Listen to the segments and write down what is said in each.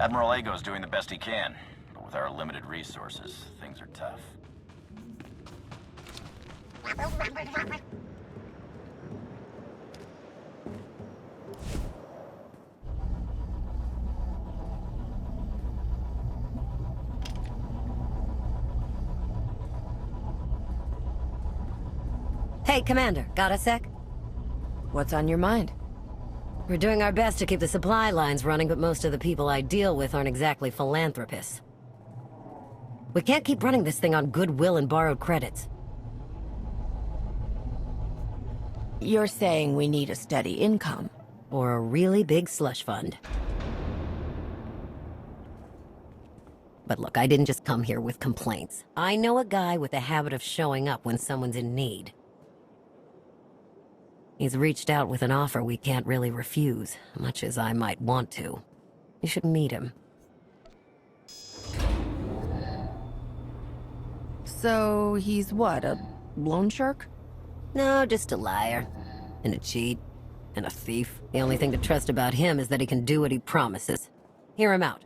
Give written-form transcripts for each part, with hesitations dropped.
Admiral Ago's doing the best he can, but with our limited resources, things are tough. Hey, Commander, got a sec? What's on your mind? We're doing our best to keep the supply lines running, but most of the people I deal with aren't exactly philanthropists. We can't keep running this thing on goodwill and borrowed credits. You're saying we need a steady income? Or a really big slush fund. But look, I didn't just come here with complaints. I know a guy with a habit of showing up when someone's in need. He's reached out with an offer we can't really refuse, much as I might want to. You should meet him. So, he's what, a loan shark? No, just a liar. And a cheat. And a thief. The only thing to trust about him is that he can do what he promises. Hear him out.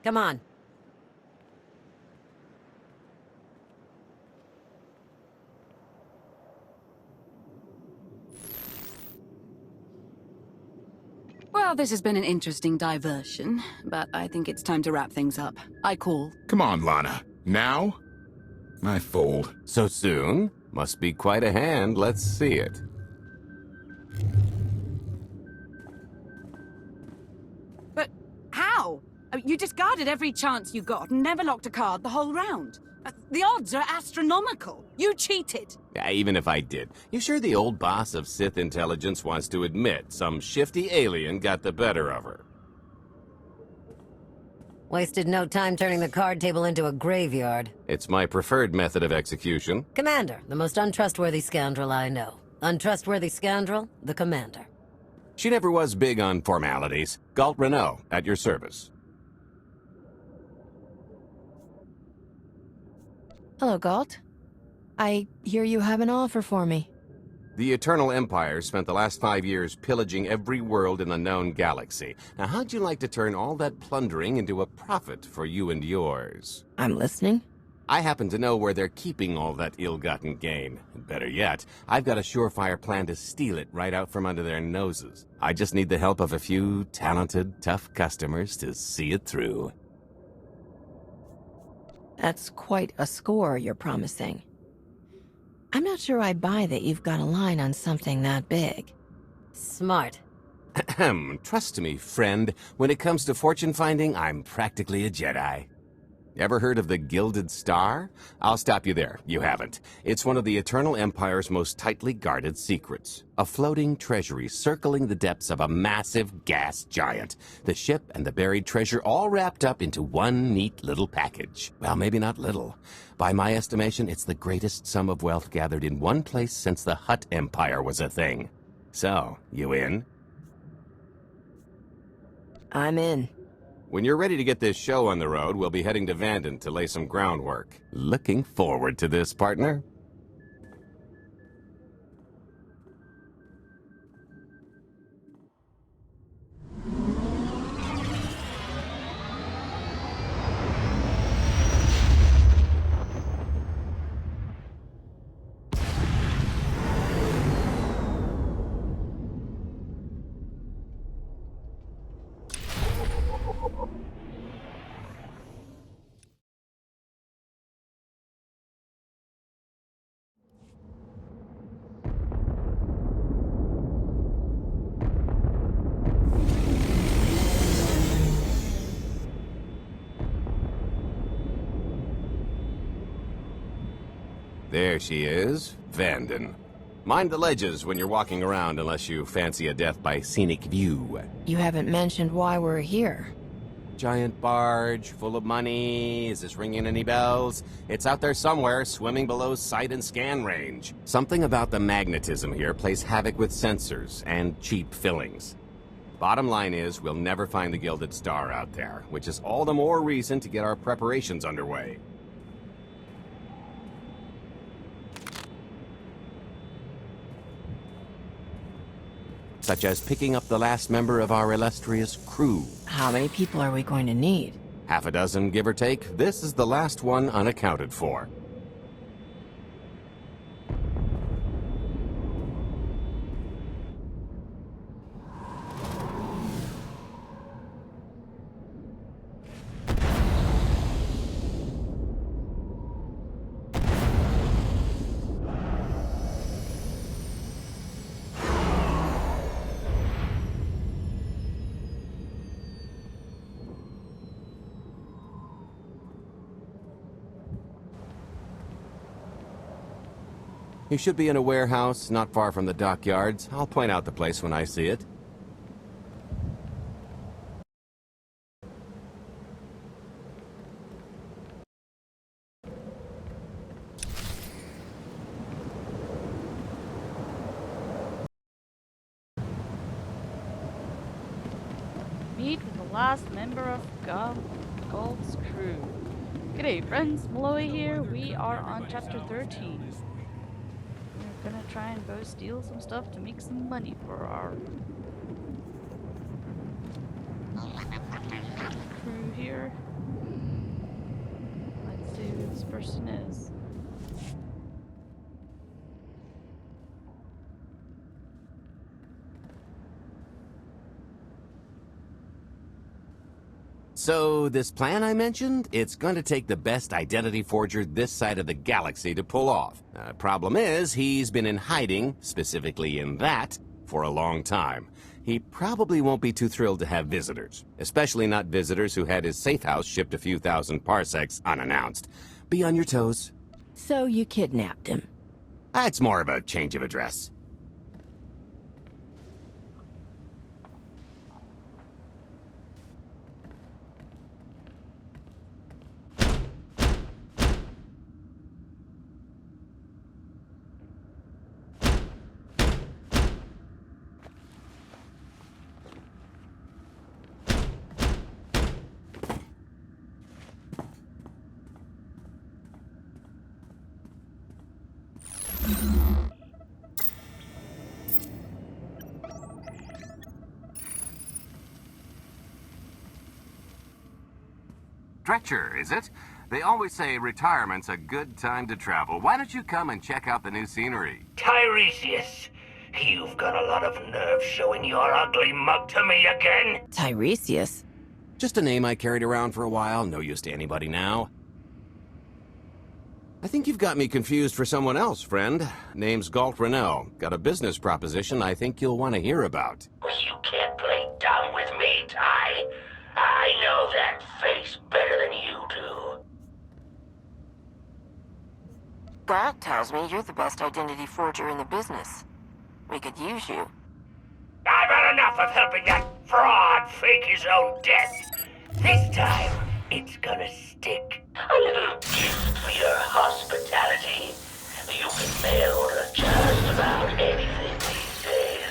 Come on. Well, this has been an interesting diversion, but I think it's time to wrap things up. I call. Come on, Lana. Now? I fold. So soon? Must be quite a hand. Let's see it. But how? You discarded every chance you got and never locked a card the whole round. The odds are astronomical. You cheated. Yeah, even if I did. You sure the old boss of Sith intelligence wants to admit some shifty alien got the better of her? Wasted no time turning the card table into a graveyard. It's my preferred method of execution. Commander, the most untrustworthy scoundrel I know. Untrustworthy scoundrel, the Commander. She never was big on formalities. Galt Renault, at your service. Hello, Galt. I hear you have an offer for me. The Eternal Empire spent the last 5 years pillaging every world in the known galaxy. Now, how'd you like to turn all that plundering into a profit for you and yours? I'm listening. I happen to know where they're keeping all that ill-gotten gain. Better yet, I've got a surefire plan to steal it right out from under their noses. I just need the help of a few talented, tough customers to see it through. That's quite a score you're promising. I'm not sure I buy that you've got a line on something that big. Smart. Trust me, friend. When it comes to fortune finding, I'm practically a Jedi. Ever heard of the Gilded Star? I'll stop you there. You haven't. It's one of the Eternal Empire's most tightly guarded secrets. A floating treasury circling the depths of a massive gas giant. The ship and the buried treasure all wrapped up into one neat little package. Well, maybe not little. By my estimation, it's the greatest sum of wealth gathered in one place since the Hutt Empire was a thing. So, you in? I'm in. When you're ready to get this show on the road, we'll be heading to Vanden to lay some groundwork. Looking forward to this, partner. There she is, Vanden. Mind the ledges when you're walking around unless you fancy a death by scenic view. You haven't mentioned why we're here. Giant barge, full of money. Is this ringing any bells? It's out there somewhere, swimming below sight and scan range. Something about the magnetism here plays havoc with sensors and cheap fillings. Bottom line is, we'll never find the Gilded Star out there, which is all the more reason to get our preparations underway. such as picking up the last member of our illustrious crew. How many people are we going to need? Half a dozen, give or take. This is the last one unaccounted for. You should be in a warehouse not far from the dockyards. I'll point out the place when I see it. Meet with the last member of Gold's crew. G'day friends, Miloa here. We are on chapter 13. We're gonna try and go steal some stuff to make some money for our crew here. Let's see who this person is. So, this plan I mentioned, it's going to take the best identity forger this side of the galaxy to pull off. Problem is, he's been in hiding, specifically in that, for a long time. He probably won't be too thrilled to have visitors, especially not visitors who had his safe house shipped a few thousand parsecs unannounced. Be on your toes. So you kidnapped him. It's more of a change of address. Stretcher, is it? They always say retirement's a good time to travel. Why don't you come and check out the new scenery? Tiresias, you've got a lot of nerve showing your ugly mug to me again. Tiresias? Just a name I carried around for a while, no use to anybody now. I think you've got me confused for someone else, friend. Name's Galt Renault. Got a business proposition I think you'll want to hear about. You can't play dumb with me, Ty. I know that face better than you do. That tells me you're the best identity forger in the business. We could use you. I've had enough of helping that fraud fake his own death. This time, it's gonna stick. A little gift for your hospitality. You can mail order just about anything these days.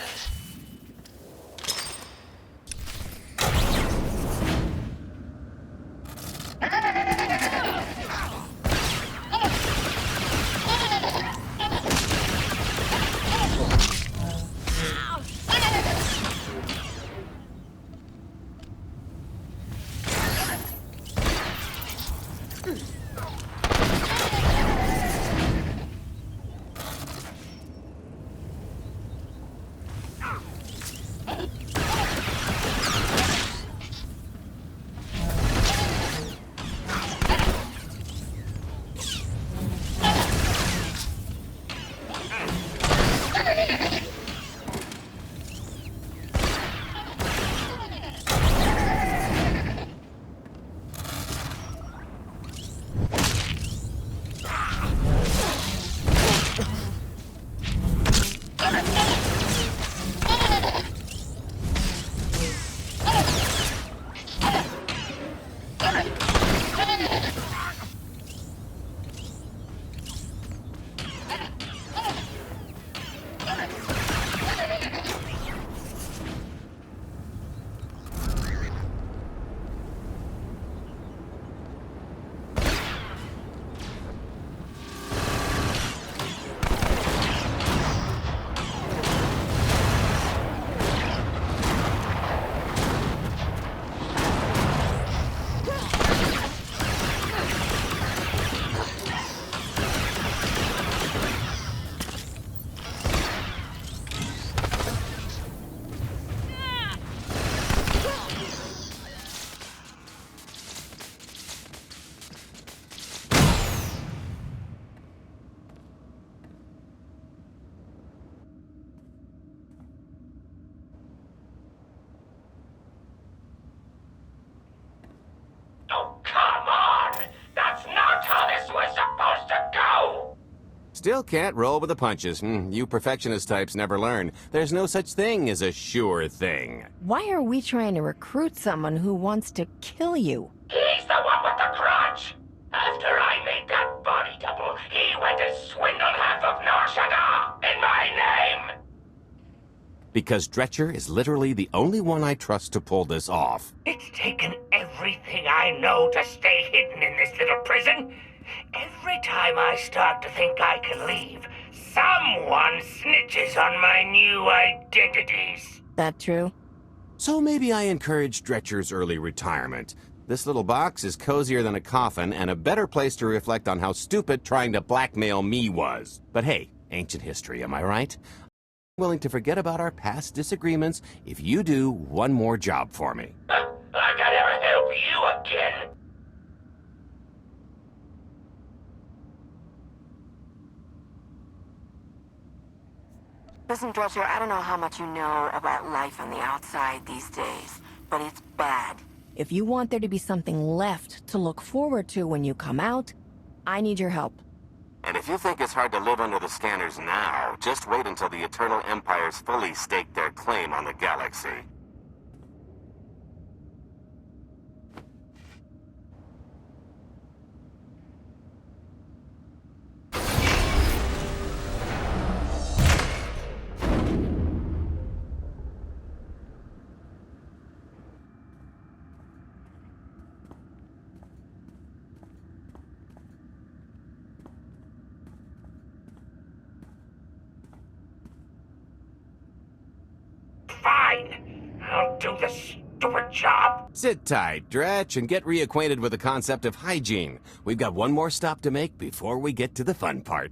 still can't roll with the punches. You perfectionist types never learn. There's no such thing as a sure thing. Why are we trying to recruit someone who wants to kill you? He's the one with the crutch. After I made that body double, he went and swindled half of Norshaga in my name. Because Dretcher is literally the only one I trust to pull this off. It's taken everything I know to stay hidden in this little prison. Every time I start to think I can leave, someone snitches on my new identities. That true? So maybe I encourage Dretcher's early retirement. This little box is cozier than a coffin and a better place to reflect on how stupid trying to blackmail me was. But hey, ancient history, am I right? I'm willing to forget about our past disagreements if you do one more job for me. I can never help you again. Listen, Dretcher, I don't know how much you know about life on the outside these days, but it's bad. If you want there to be something left to look forward to when you come out, I need your help. And if you think it's hard to live under the scanners now, just wait until the Eternal Empires fully stake their claim on the galaxy. Fine. I'll do the stupid job. Sit tight, Dretch, and get reacquainted with the concept of hygiene. We've got one more stop to make before we get to the fun part.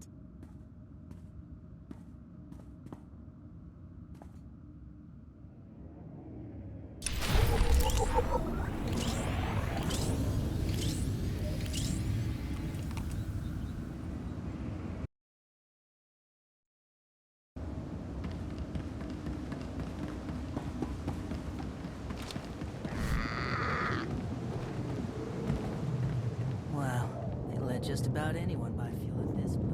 Wow, they let just about anyone buy fuel at this place.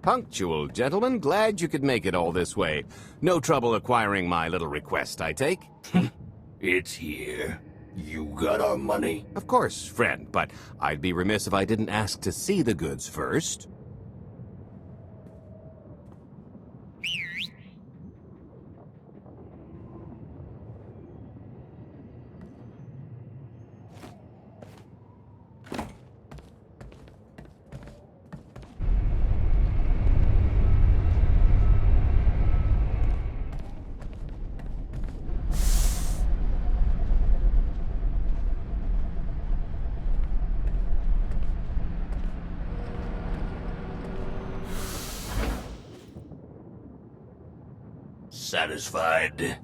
Punctual, gentlemen. Glad you could make it all this way. No trouble acquiring my little request, I take? It's here. You got our money? Of course, friend, but I'd be remiss if I didn't ask to see the goods first. Satisfied?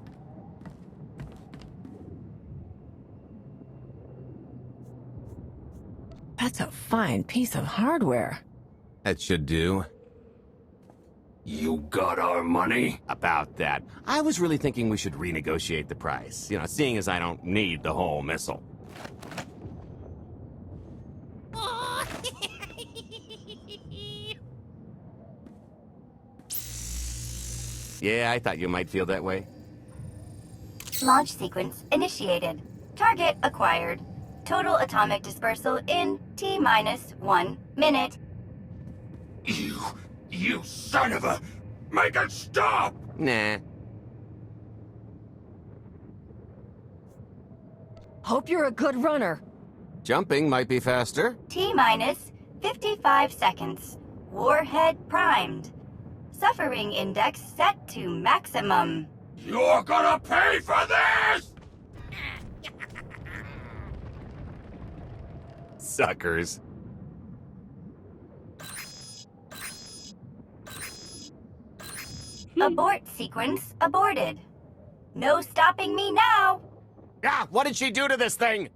That's a fine piece of hardware. That should do. You got our money? About that. I was really thinking we should renegotiate the price. You know, seeing as I don't need the whole missile. Yeah, I thought you might feel that way. Launch sequence initiated. Target acquired. Total atomic dispersal in T-1 minute. You son of a... Make it stop! Nah. Hope you're a good runner. Jumping might be faster. T-minus 55 seconds. Warhead primed. Suffering index set to maximum. You're gonna pay for this! Suckers. Abort sequence aborted. No stopping me now. Ah, what did she do to this thing?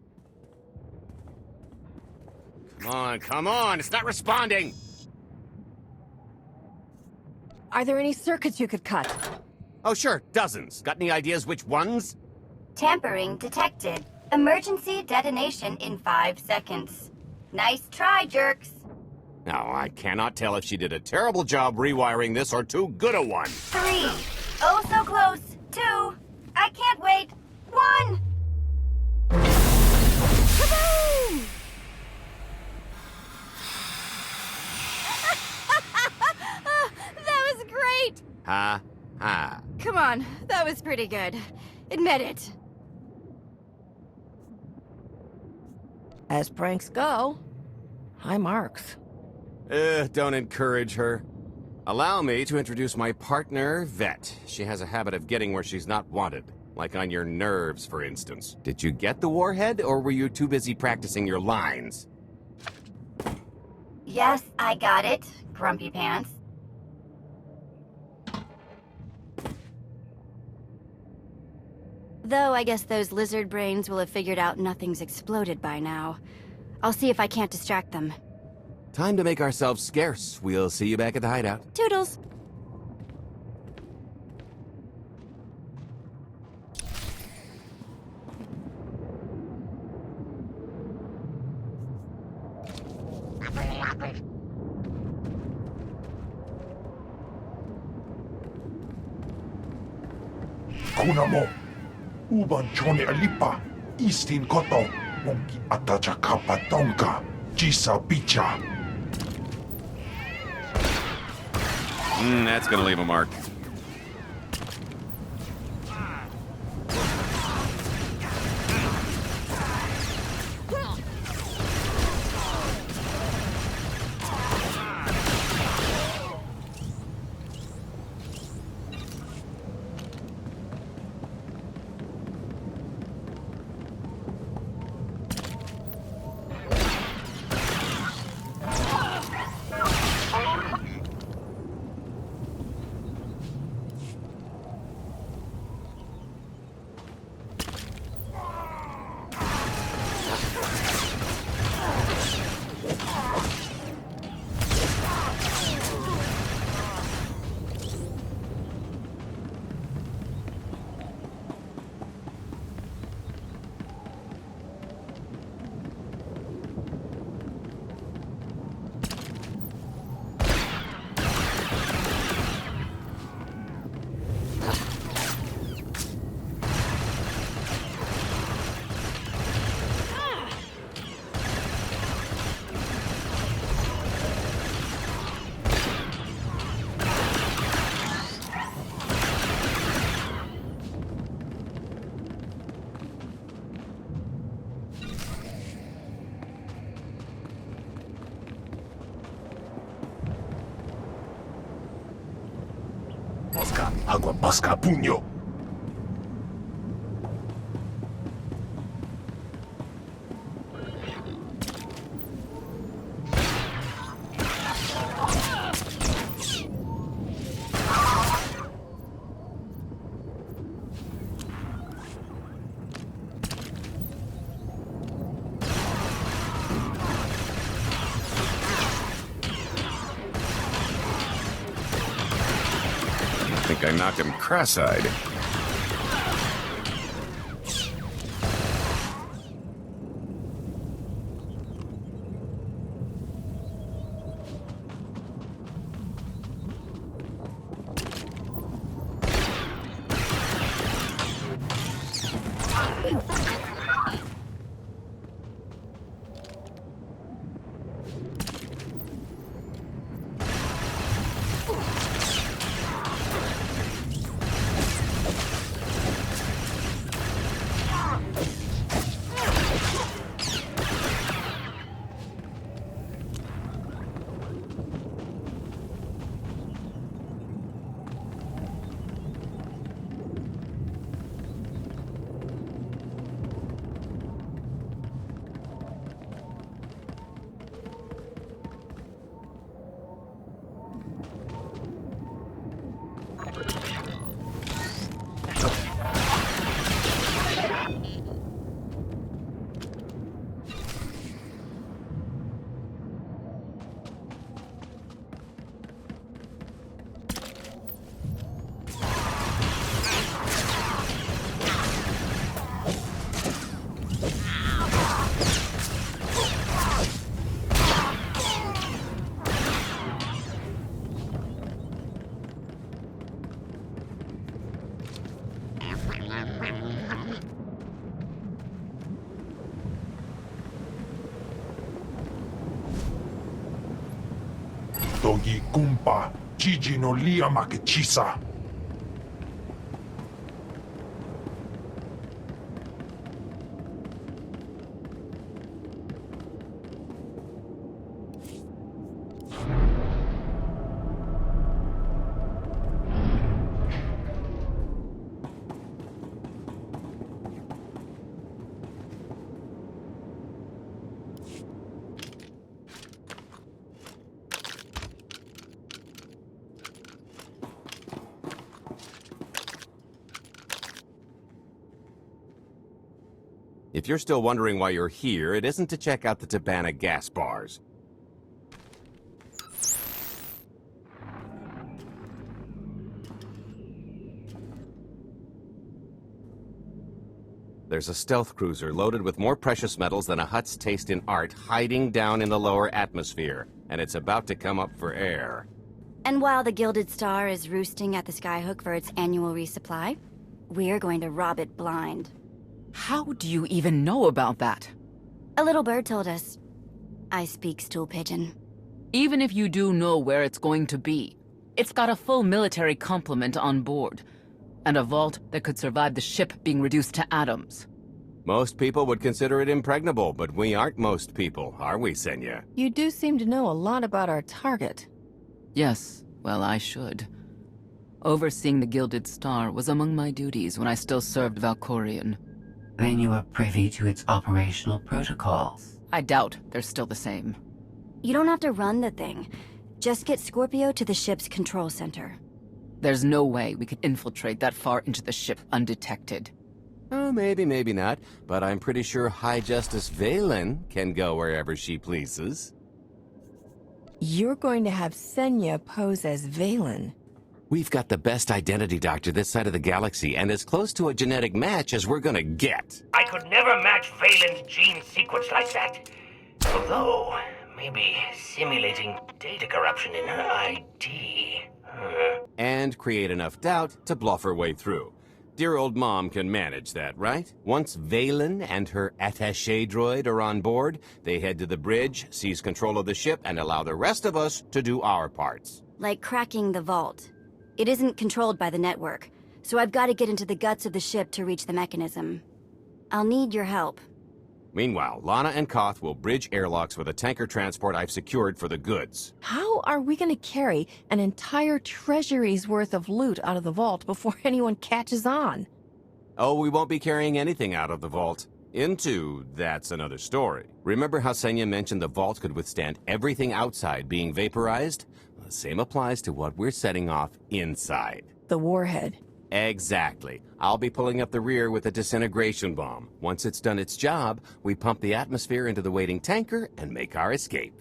Come on, it's not responding. Are there any circuits you could cut? Oh, sure, dozens. Got any ideas which ones? Tampering detected. Emergency detonation in 5 seconds. Nice try, jerks. No, I cannot tell if she did a terrible job rewiring this or too good a one. 3. Oh, so close. 2. I can't wait. 1. Kaboom! That was great! Ha. Come on, that was pretty good. Admit it. As pranks go, high marks. Don't encourage her. Allow me to introduce my partner, Vet. She has a habit of getting where she's not wanted. Like on your nerves, for instance. Did you get the warhead, or were you too busy practicing your lines? Yes, I got it, Grumpy Pants. Though I guess those lizard brains will have figured out nothing's exploded by now. I'll see if I can't distract them. Time to make ourselves scarce. We'll see you back at the hideout. Toodles! Kunamo, uban chone alipa, istin koto, wonki atacha kapatonka, jisa bicha. That's gonna leave a mark. Agua Pasca Puño. I knocked him cross-eyed. Dogi kumpa, Gigi no lia makechisa. If you're still wondering why you're here, it isn't to check out the Tabana gas bars. There's a stealth cruiser loaded with more precious metals than a Hutt's taste in art hiding down in the lower atmosphere, and it's about to come up for air. And while the Gilded Star is roosting at the Skyhook for its annual resupply, we're going to rob it blind. How do you even know about that? A little bird told us. I speak stool pigeon. Even if you do know where it's going to be, it's got a full military complement on board, and a vault that could survive the ship being reduced to atoms. Most people would consider it impregnable, but we aren't most people, are we, Senya? You do seem to know a lot about our target. Yes, well, I should. Overseeing the Gilded Star was among my duties when I still served Valkorion. Then you are privy to its operational protocols. I doubt they're still the same. You don't have to run the thing. Just get Scorpio to the ship's control center. There's no way we could infiltrate that far into the ship undetected. Oh, maybe, maybe not, but I'm pretty sure High Justice Valen can go wherever she pleases. You're going to have Senya pose as Valen. We've got the best identity doctor this side of the galaxy, and as close to a genetic match as we're gonna get. I could never match Valen's gene sequence like that. Although, maybe simulating data corruption in her ID. And create enough doubt to bluff her way through. Dear old mom can manage that, right? Once Valen and her attaché droid are on board, they head to the bridge, seize control of the ship, and allow the rest of us to do our parts. Like cracking the vault. It isn't controlled by the network, so I've got to get into the guts of the ship to reach the mechanism. I'll need your help. Meanwhile, Lana and Koth will bridge airlocks with a tanker transport I've secured for the goods. How are we going to carry an entire treasury's worth of loot out of the vault before anyone catches on? Oh, we won't be carrying anything out of the vault. That's another story. Remember how Senya mentioned the vault could withstand everything outside being vaporized? The same applies to what we're setting off inside. The warhead. Exactly. I'll be pulling up the rear with a disintegration bomb. Once it's done its job, we pump the atmosphere into the waiting tanker and make our escape.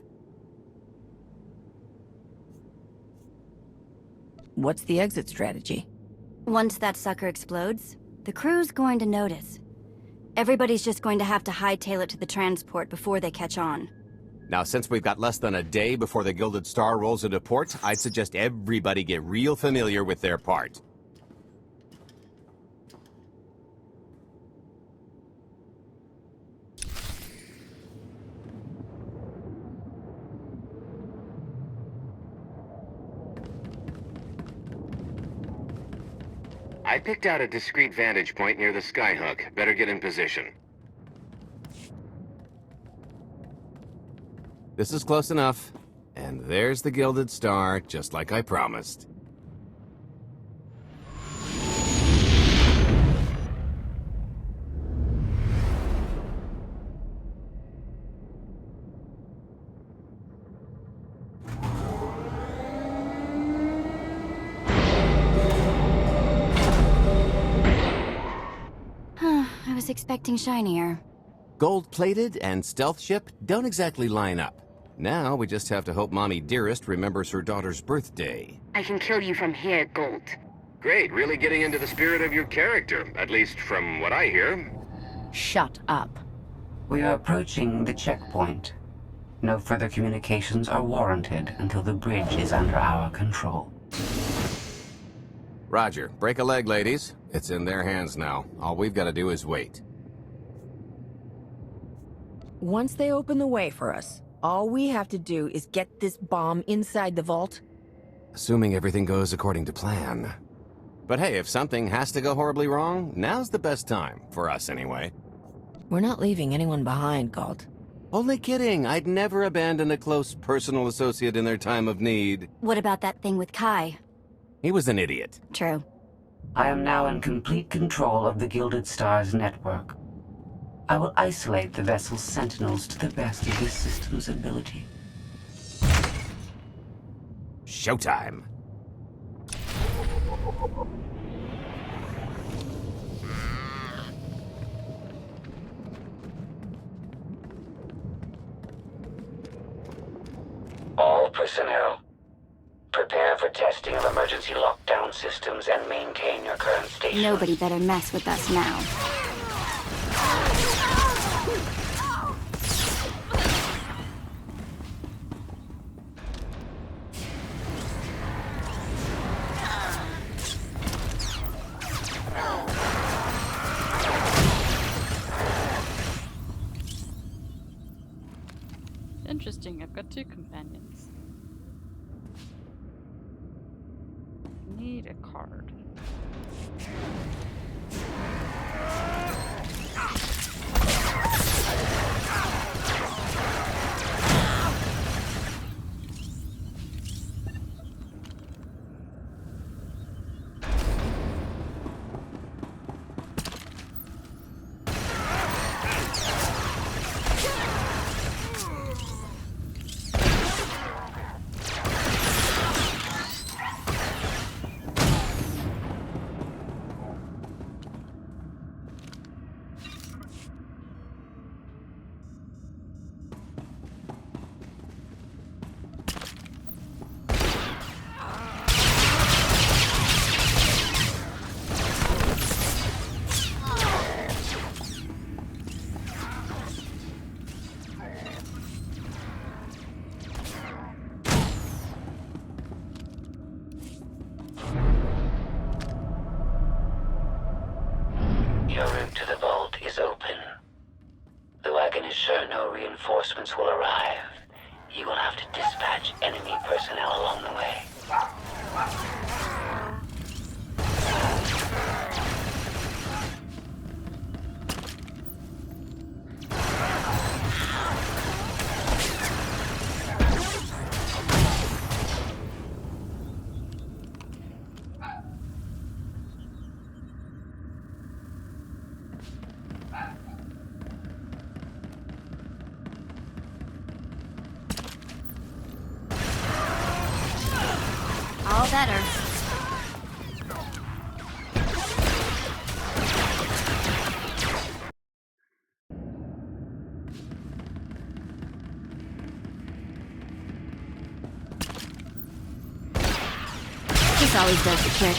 What's the exit strategy? Once that sucker explodes, the crew's going to notice. Everybody's just going to have to hightail it to the transport before they catch on. Now, since we've got less than a day before the Gilded Star rolls into port, I'd suggest everybody get real familiar with their part. I picked out a discreet vantage point near the Skyhook. Better get in position. This is close enough. And there's the Gilded Star, just like I promised. I was expecting shinier. Gold-plated and stealth ship don't exactly line up. Now we just have to hope Mommy Dearest remembers her daughter's birthday. I can kill you from here, Gold. Great, really getting into the spirit of your character, at least from what I hear. Shut up. We are approaching the checkpoint. No further communications are warranted until the bridge is under our control. Roger. Break a leg, ladies. It's in their hands now. All we've got to do is wait. Once they open the way for us, All we have to do is get this bomb inside the vault. Assuming everything goes according to plan. But hey, if something has to go horribly wrong, now's the best time. For us, anyway. We're not leaving anyone behind, Galt. Only kidding. I'd never abandon a close personal associate in their time of need. What about that thing with Kai? He was an idiot. True. I am now in complete control of the Gilded Stars network. I will isolate the vessel's sentinels to the best of this system's ability. Showtime. All personnel, prepare for testing of emergency lockdown systems and maintain your current station. Nobody better mess with us now. Interesting, I've got 2 companions. Need a card. Your route to the vault is open. Though I can assure no reinforcements will arrive, you will have to dispatch enemy personnel along the way. All better. This always does the trick.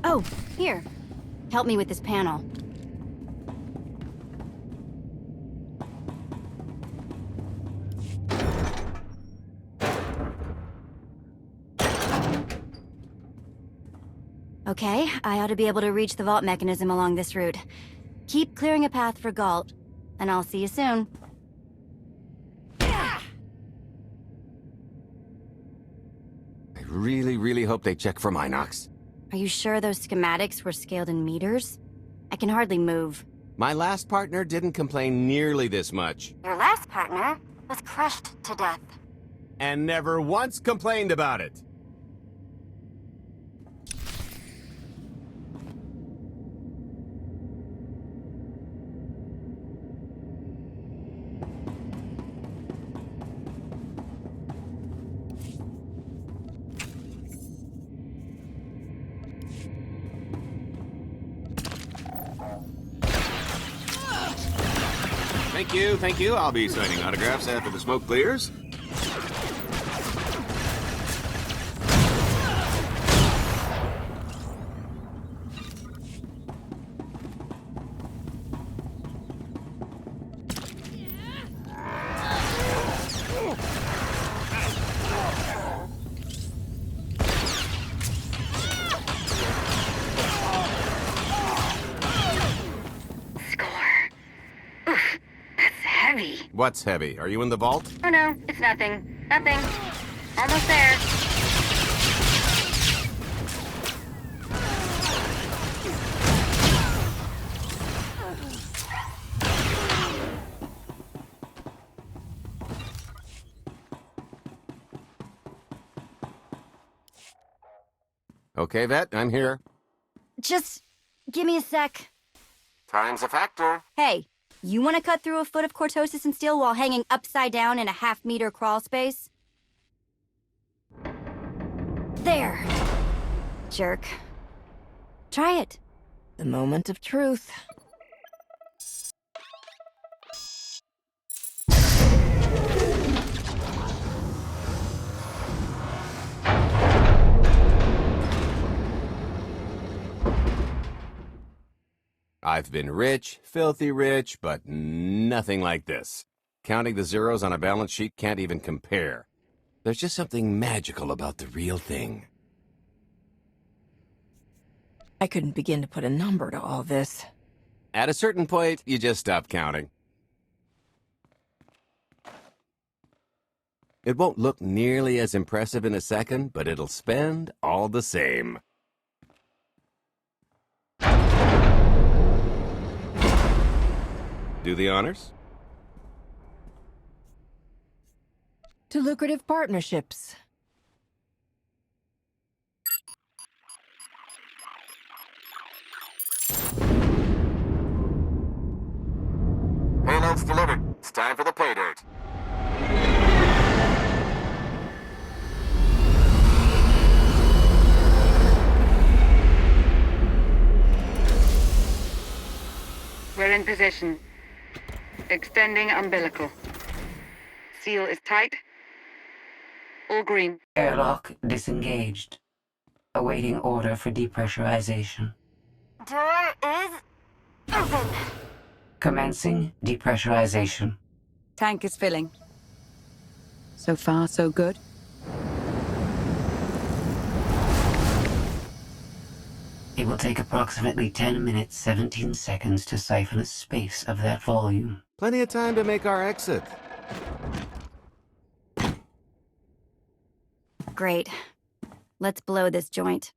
Oh, here. Help me with this panel. Okay, I ought to be able to reach the vault mechanism along this route. Keep clearing a path for Galt, and I'll see you soon. I really hope they check for Minox. Are you sure those schematics were scaled in meters? I can hardly move. My last partner didn't complain nearly this much. Your last partner was crushed to death. And never once complained about it. Thank you, thank you. I'll be signing autographs after the smoke clears. What's heavy? Are you in the vault? Oh no, it's nothing. Nothing. Almost there. Okay, Vet, I'm here. Just give me a sec. Time's a factor. Hey, you want to cut through a foot of cortosis and steel while hanging upside down in a half-meter crawl space? There. Jerk. Try it. The moment of truth. I've been rich, filthy rich, but nothing like this. Counting the zeros on a balance sheet can't even compare. There's just something magical about the real thing. I couldn't begin to put a number to all this. At a certain point, you just stop counting. It won't look nearly as impressive in a second, but it'll spend all the same. Do the honors? To lucrative partnerships. Payload's delivered. It's time for the pay dirt. We're in position. Extending umbilical. Seal is tight. All green. Airlock disengaged. Awaiting order for depressurization. Door is open. Commencing depressurization. Tank is filling. So far, so good. It will take approximately 10 minutes, 17 seconds to siphon a space of that volume. Plenty of time to make our exit. Great. Let's blow this joint.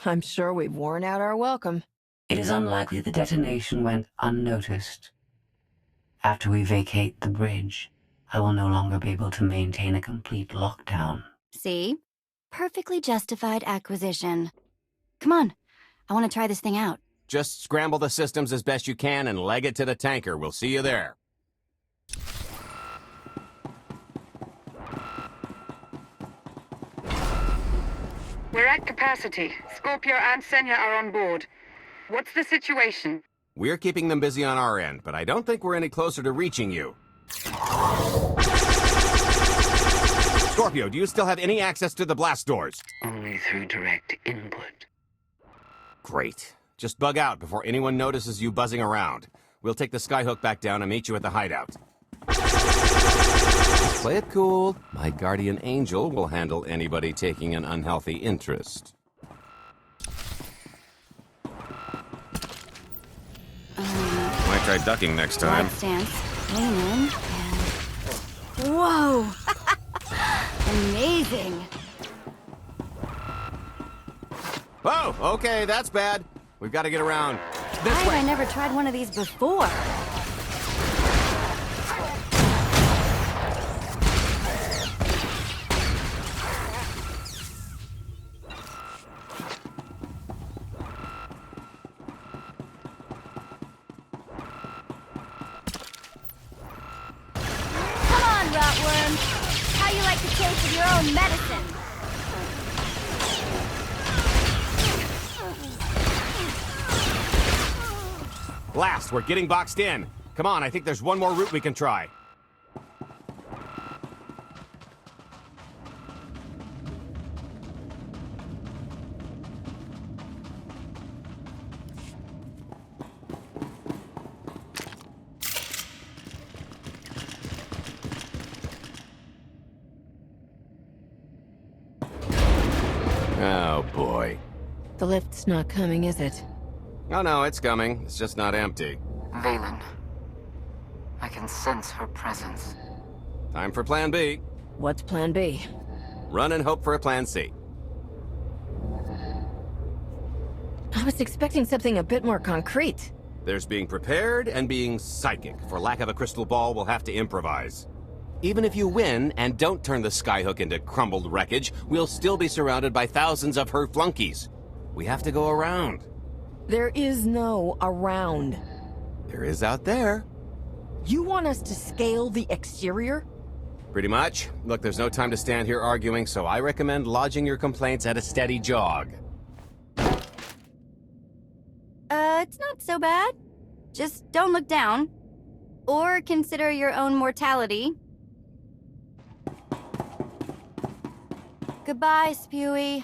I'm sure we've worn out our welcome. It is unlikely the detonation went unnoticed. After we vacate the bridge, I will no longer be able to maintain a complete lockdown. See? Perfectly justified acquisition. Come on. I want to try this thing out. Just scramble the systems as best you can and leg it to the tanker. We'll see you there. We're at capacity. Scorpio and Senya are on board. What's the situation? We're keeping them busy on our end, but I don't think we're any closer to reaching you. Scorpio, do you still have any access to the blast doors? Only through direct input. Great. Just bug out before anyone notices you buzzing around. We'll take the skyhook back down and meet you at the hideout. Play it cool. My guardian angel will handle anybody taking an unhealthy interest. Might try ducking next time. Stance. Lean in and... Whoa! Amazing! Oh, okay, that's bad. We've got to get around. Why have I never tried one of these before? Come on, Rotworm! How you like the taste of your own medicine? Blast, we're getting boxed in. Come on, I think there's one more route we can try. Oh, boy. The lift's not coming, is it? Oh, no, it's coming. It's just not empty. Valen. I can sense her presence. Time for Plan B. What's Plan B? Run and hope for a Plan C. I was expecting something a bit more concrete. There's being prepared and being psychic. For lack of a crystal ball, we'll have to improvise. Even if you win and don't turn the skyhook into crumbled wreckage, we'll still be surrounded by thousands of her flunkies. We have to go around. There is no around. There is out there. You want us to scale the exterior? Pretty much. Look, there's no time to stand here arguing, so I recommend lodging your complaints at a steady jog. It's not so bad. Just don't look down. Or consider your own mortality. Goodbye, Spewy.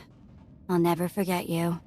I'll never forget you.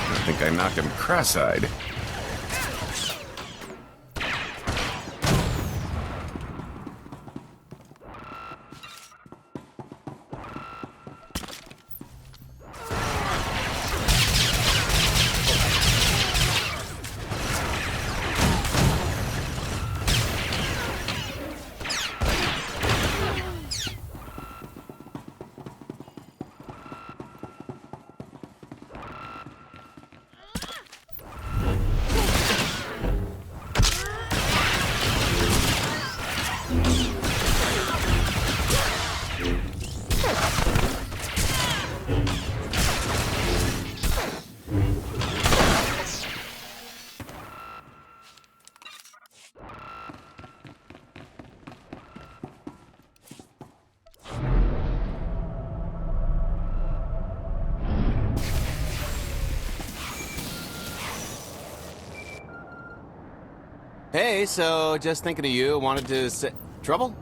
I think I knocked him cross-eyed. Hey, so just thinking of you, wanted to say... Trouble?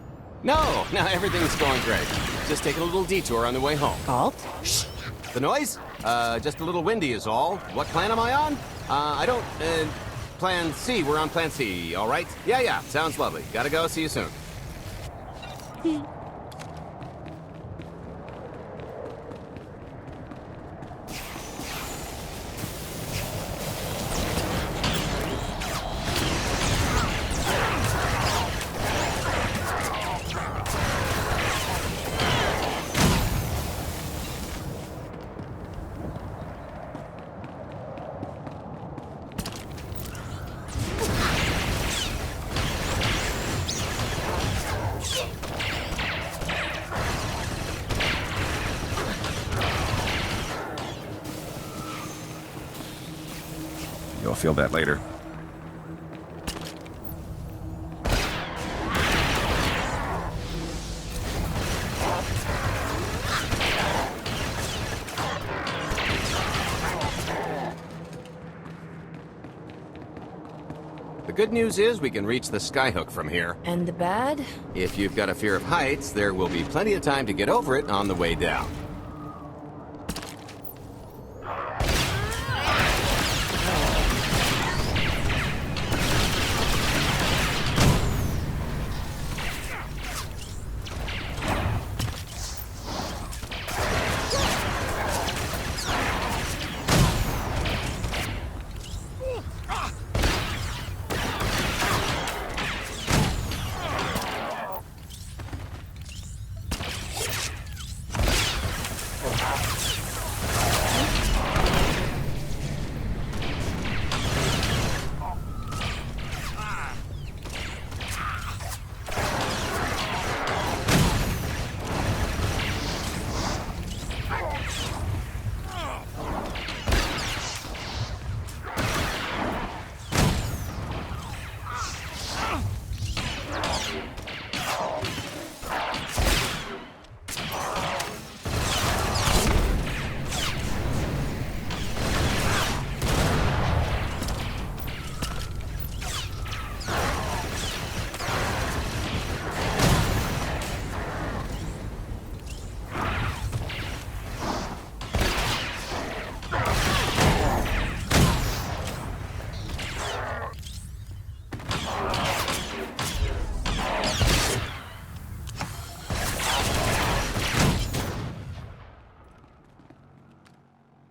No, everything's going great. Just taking a little detour on the way home. Alt? Shh! The noise? Just a little windy is all. What plan am I on? I don't, Plan C. We're on Plan C, all right? Yeah, sounds lovely. Gotta go, see you soon. You'll feel that later. The good news is we can reach the skyhook from here. And the bad? If you've got a fear of heights, there will be plenty of time to get over it on the way down.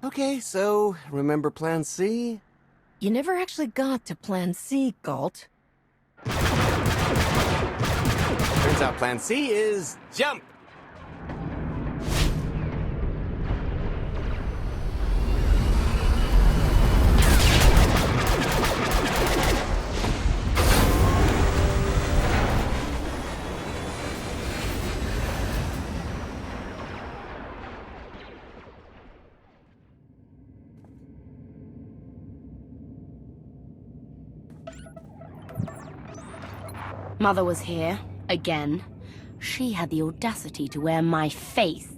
Okay, so remember Plan C? You never actually got to Plan C, Galt. Turns out Plan C is jump! Mother was here, again. She had the audacity to wear my face.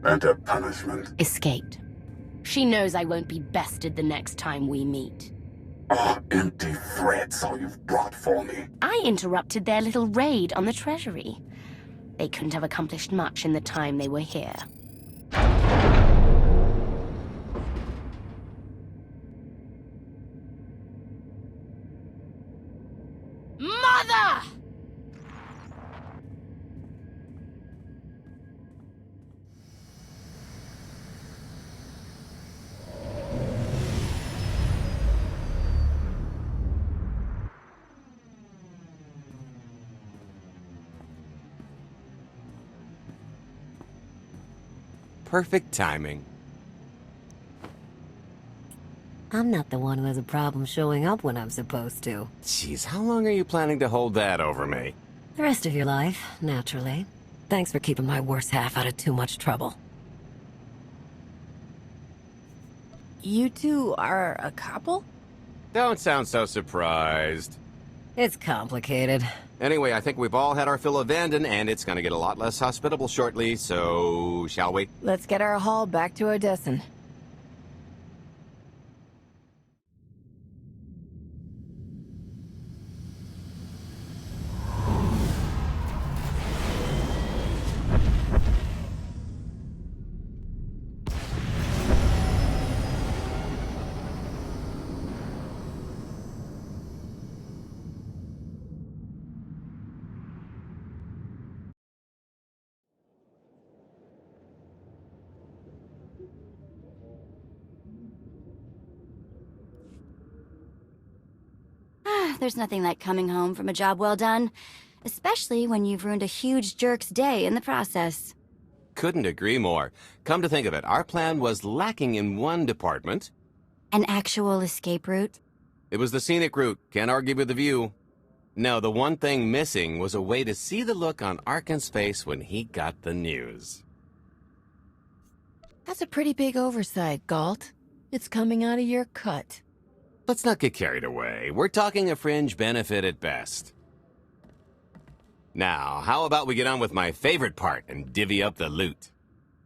And a punishment? Escaped. She knows I won't be bested the next time we meet. Empty threats all you've brought for me. I interrupted their little raid on the treasury. They couldn't have accomplished much in the time they were here. Mother! Perfect timing. I'm not the one who has a problem showing up when I'm supposed to. Jeez, how long are you planning to hold that over me? The rest of your life, naturally. Thanks for keeping my worse half out of too much trouble. You two are a couple? Don't sound so surprised. It's complicated. Anyway, I think we've all had our fill of Vanden, and it's gonna get a lot less hospitable shortly, so shall we? Let's get our haul back to Odessan. There's nothing like coming home from a job well done, especially when you've ruined a huge jerk's day in the process. Couldn't agree more. Come to think of it, our plan was lacking in one department. An actual escape route? It was the scenic route. Can't argue with the view. No, the one thing missing was a way to see the look on Arkan's face when he got the news. That's a pretty big oversight, Galt. It's coming out of your cut. Let's not get carried away. We're talking a fringe benefit at best. Now, how about we get on with my favorite part and divvy up the loot?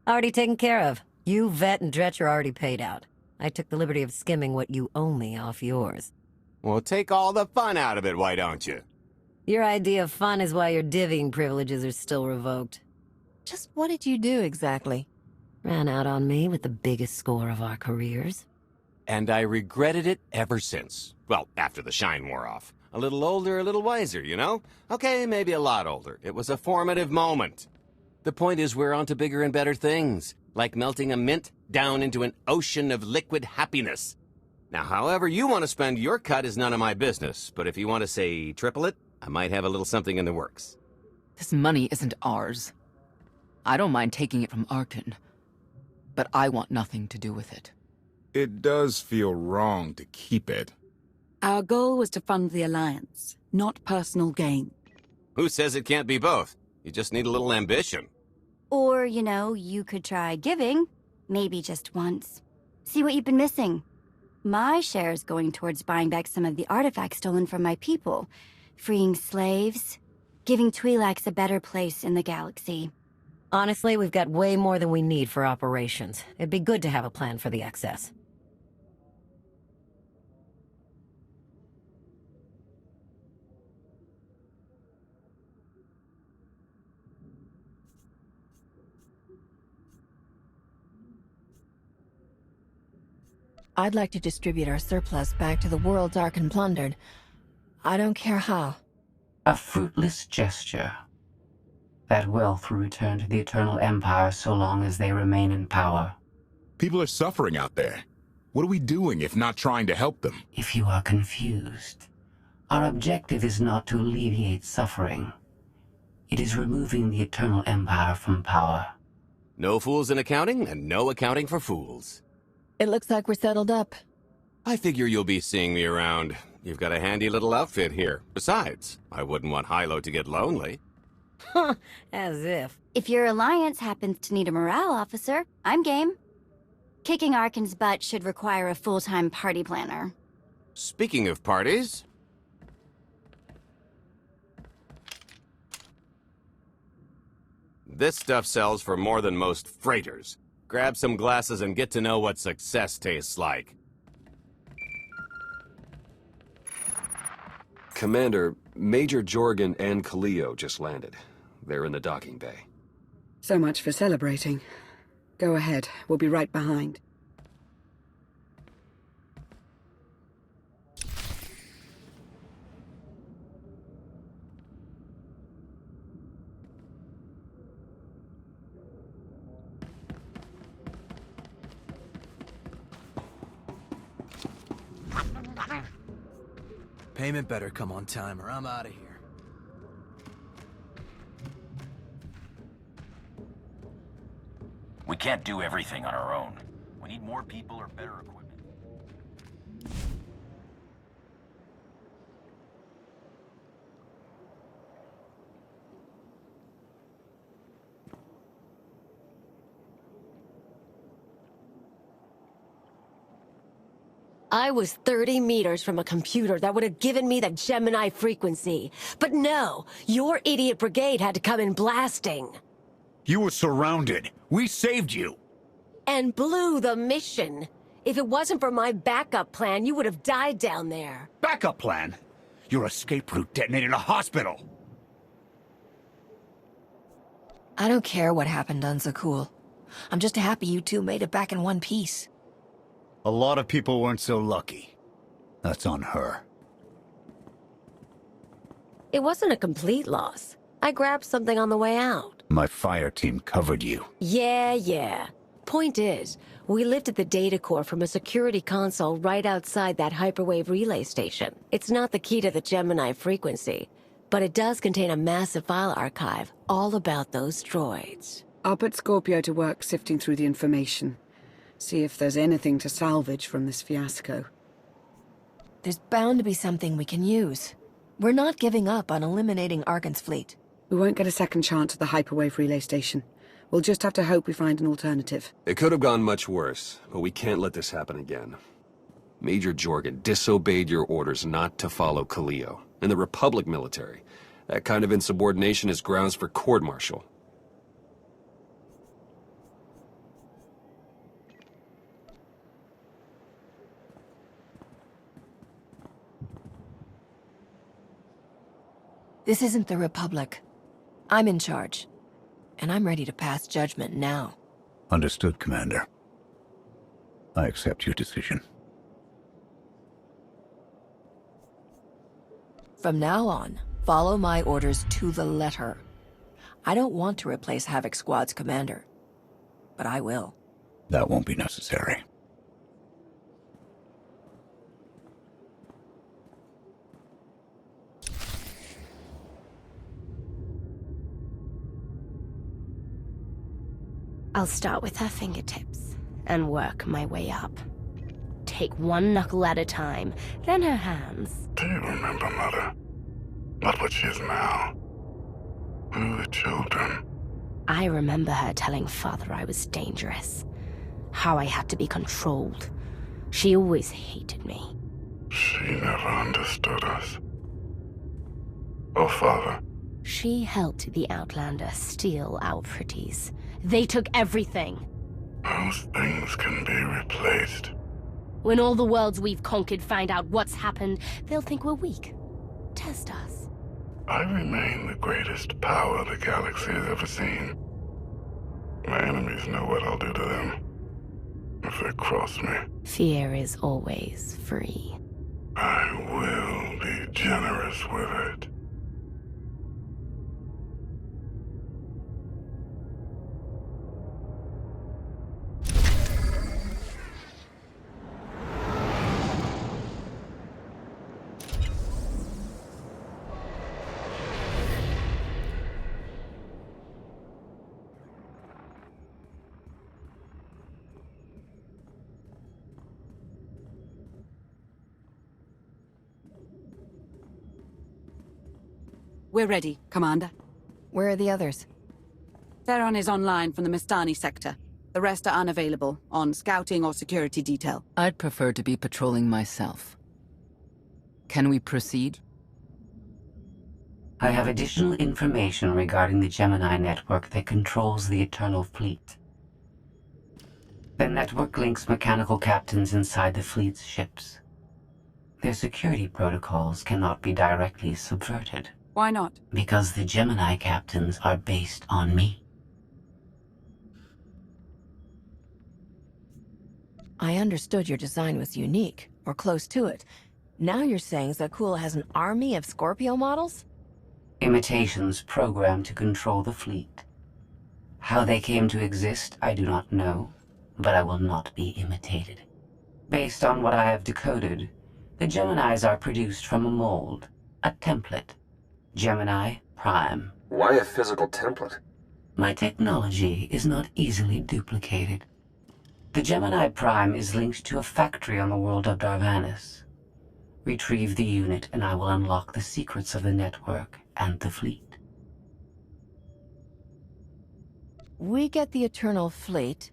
Already taken care of. You, Vet, and Dretch are already paid out. I took the liberty of skimming what you owe me off yours. Well, take all the fun out of it, why don't you? Your idea of fun is why your divvying privileges are still revoked. Just what did you do exactly? Ran out on me with the biggest score of our careers. And I regretted it ever since. Well, after the shine wore off. A little older, a little wiser, you know? Okay, maybe a lot older. It was a formative moment. The point is we're on to bigger and better things, like melting a mint down into an ocean of liquid happiness. Now, however you want to spend your cut is none of my business, but if you want to say triple it, I might have a little something in the works. This money isn't ours. I don't mind taking it from Arkin, but I want nothing to do with it. It does feel wrong to keep it. Our goal was to fund the Alliance, not personal gain. Who says it can't be both? You just need a little ambition. Or, you know, you could try giving. Maybe just once. See what you've been missing. My share is going towards buying back some of the artifacts stolen from my people, freeing slaves, giving Twi'leks a better place in the galaxy. Honestly, we've got way more than we need for operations. It'd be good to have a plan for the excess. I'd like to distribute our surplus back to the worlds Arkin plundered. I don't care how. A fruitless gesture. That wealth will return to the Eternal Empire so long as they remain in power. People are suffering out there. What are we doing if not trying to help them? If you are confused, our objective is not to alleviate suffering. It is removing the Eternal Empire from power. No fools in accounting, and no accounting for fools. It looks like we're settled up. I figure you'll be seeing me around. You've got a handy little outfit here. Besides, I wouldn't want Hilo to get lonely. Huh, as if. If your alliance happens to need a morale officer, I'm game. Kicking Arkin's butt should require a full-time party planner. Speaking of parties... This stuff sells for more than most freighters. Grab some glasses and get to know what success tastes like. Commander, Major Jorgen and Kaleo just landed. They're in the docking bay. So much for celebrating. Go ahead, we'll be right behind. Payment better come on time or I'm out of here. We can't do everything on our own. We need more people or better equipment. I was 30 meters from a computer that would have given me the Gemini frequency. But no, your idiot brigade had to come in blasting. You were surrounded. We saved you. And blew the mission. If it wasn't for my backup plan, you would have died down there. Backup plan? Your escape route detonated a hospital. I don't care what happened on Zakul. I'm just happy you two made it back in one piece. A lot of people weren't so lucky. That's on her. It wasn't a complete loss. I grabbed something on the way out. My fire team covered you. Yeah. Point is, we lifted the data core from a security console right outside that hyperwave relay station. It's not the key to the Gemini frequency, but it does contain a massive file archive all about those droids. I'll put Scorpio to work sifting through the information. See if there's anything to salvage from this fiasco. There's bound to be something we can use. We're not giving up on eliminating Arkin's fleet. We won't get a second chance at the hyperwave relay station. We'll just have to hope we find an alternative. It could have gone much worse, but we can't let this happen again. Major Jorgen disobeyed your orders not to follow Kaleo and the Republic military. That kind of insubordination is grounds for court-martial. This isn't the Republic. I'm in charge. And I'm ready to pass judgment now. Understood, Commander. I accept your decision. From now on, follow my orders to the letter. I don't want to replace Havoc Squad's commander, but I will. That won't be necessary. I'll start with her fingertips and work my way up. Take one knuckle at a time, then her hands. Do you remember, Mother? Not what she is now. We were children. I remember her telling Father I was dangerous. How I had to be controlled. She always hated me. She never understood us. Oh, Father. She helped the Outlander steal our pretties. They took everything. Those things can be replaced. When all the worlds we've conquered find out what's happened, they'll think we're weak. Test us. I remain the greatest power the galaxy has ever seen. My enemies know what I'll do to them if they cross me. Fear is always free. I will be generous with it. We're ready, Commander. Where are the others? Theron is online from the Mistani sector. The rest are unavailable, on scouting or security detail. I'd prefer to be patrolling myself. Can we proceed? I have additional information regarding the Gemini network that controls the Eternal Fleet. The network links mechanical captains inside the fleet's ships. Their security protocols cannot be directly subverted. Why not? Because the Gemini captains are based on me. I understood your design was unique, or close to it. Now you're saying Zakul has an army of Scorpio models? Imitations programmed to control the fleet. How they came to exist, I do not know, but I will not be imitated. Based on what I have decoded, the Geminis are produced from a mold, a template. Gemini Prime. Why a physical template? My technology is not easily duplicated. The Gemini Prime is linked to a factory on the world of Darvanis. Retrieve the unit and I will unlock the secrets of the network and the fleet. We get the Eternal Fleet,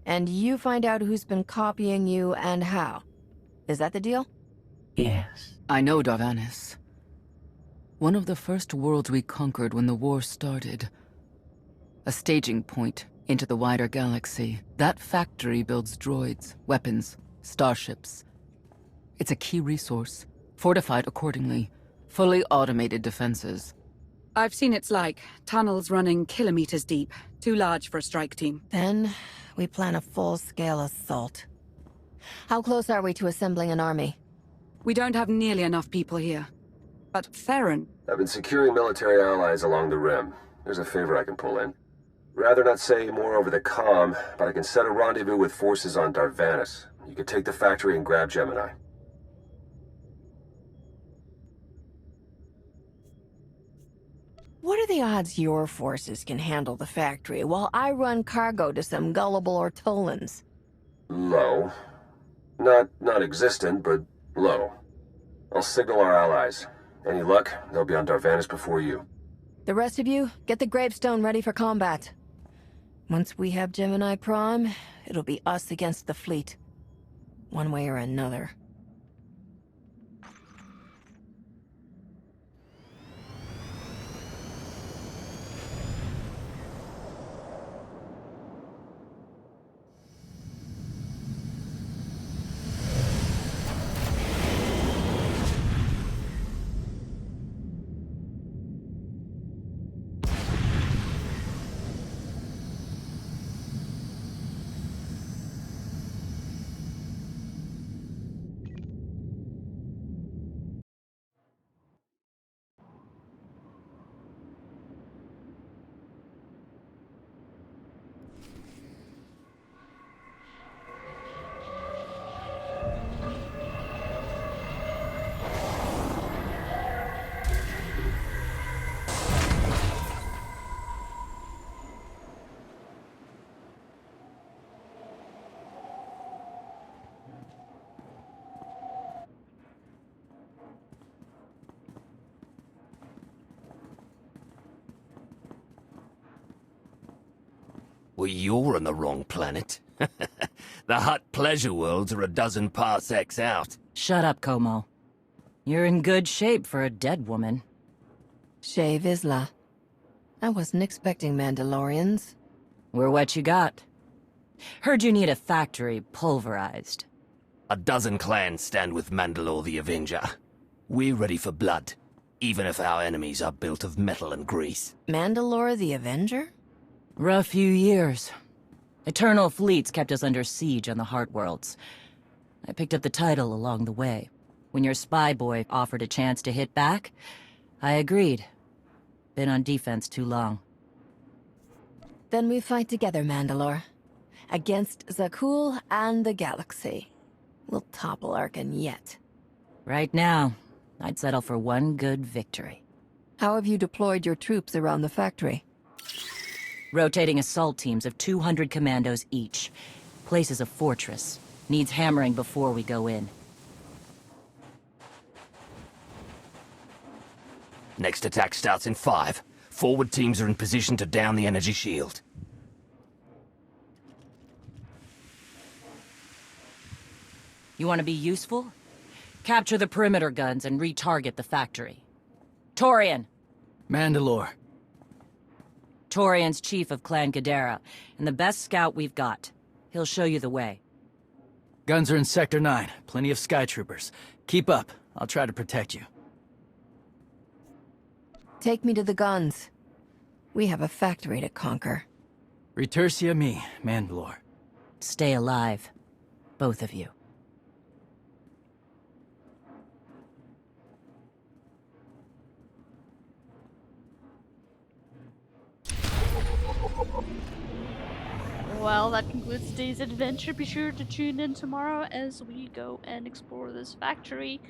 and you find out who's been copying you and how. Is that the deal? Yes. I know Darvanis. One of the first worlds we conquered when the war started. A staging point into the wider galaxy. That factory builds droids, weapons, starships. It's a key resource, fortified accordingly. Fully automated defenses. I've seen its like. Tunnels running kilometers deep. Too large for a strike team. Then we plan a full-scale assault. How close are we to assembling an army? We don't have nearly enough people here. But Theron... I've been securing military allies along the rim. There's a favor I can pull in. Rather not say more over the comm, but I can set a rendezvous with forces on Darvanis. You could take the factory and grab Gemini. What are the odds your forces can handle the factory while I run cargo to some gullible Ortolans? Low. Not non-existent, but low. I'll signal our allies. Any luck, they'll be on Darvanis before you. The rest of you, get the gravestone ready for combat. Once we have Gemini Prime, it'll be us against the fleet. One way or another. Well, you're on the wrong planet. The hot pleasure worlds are a dozen parsecs out. Shut up, Como. You're in good shape for a dead woman. Shave Isla. I wasn't expecting Mandalorians. We're what you got. Heard you need a factory pulverized. A dozen clans stand with Mandalore the Avenger. We're ready for blood, even if our enemies are built of metal and grease. Mandalore the Avenger? Rough few years. Eternal fleets kept us under siege on the Heart Worlds. I picked up the title along the way. When your spy boy offered a chance to hit back, I agreed. Been on defense too long. Then we fight together, Mandalore. Against Zakul and the galaxy. We'll topple Arkan yet. Right now, I'd settle for one good victory. How have you deployed your troops around the factory? Rotating assault teams of 200 commandos each. Place is a fortress. Needs hammering before we go in. Next attack starts in 5. Forward teams are in position to down the energy shield. You want to be useful? Capture the perimeter guns and retarget the factory. Torian! Mandalore. Torian's chief of Clan Ghidorah, and the best scout we've got. He'll show you the way. Guns are in Sector 9. Plenty of skytroopers. Keep up. I'll try to protect you. Take me to the guns. We have a factory to conquer. Retursia me, Mandalore. Stay alive. Both of you. Well, that concludes today's adventure. Be sure to tune in tomorrow as we go and explore this factory.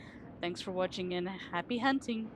Thanks for watching and happy hunting.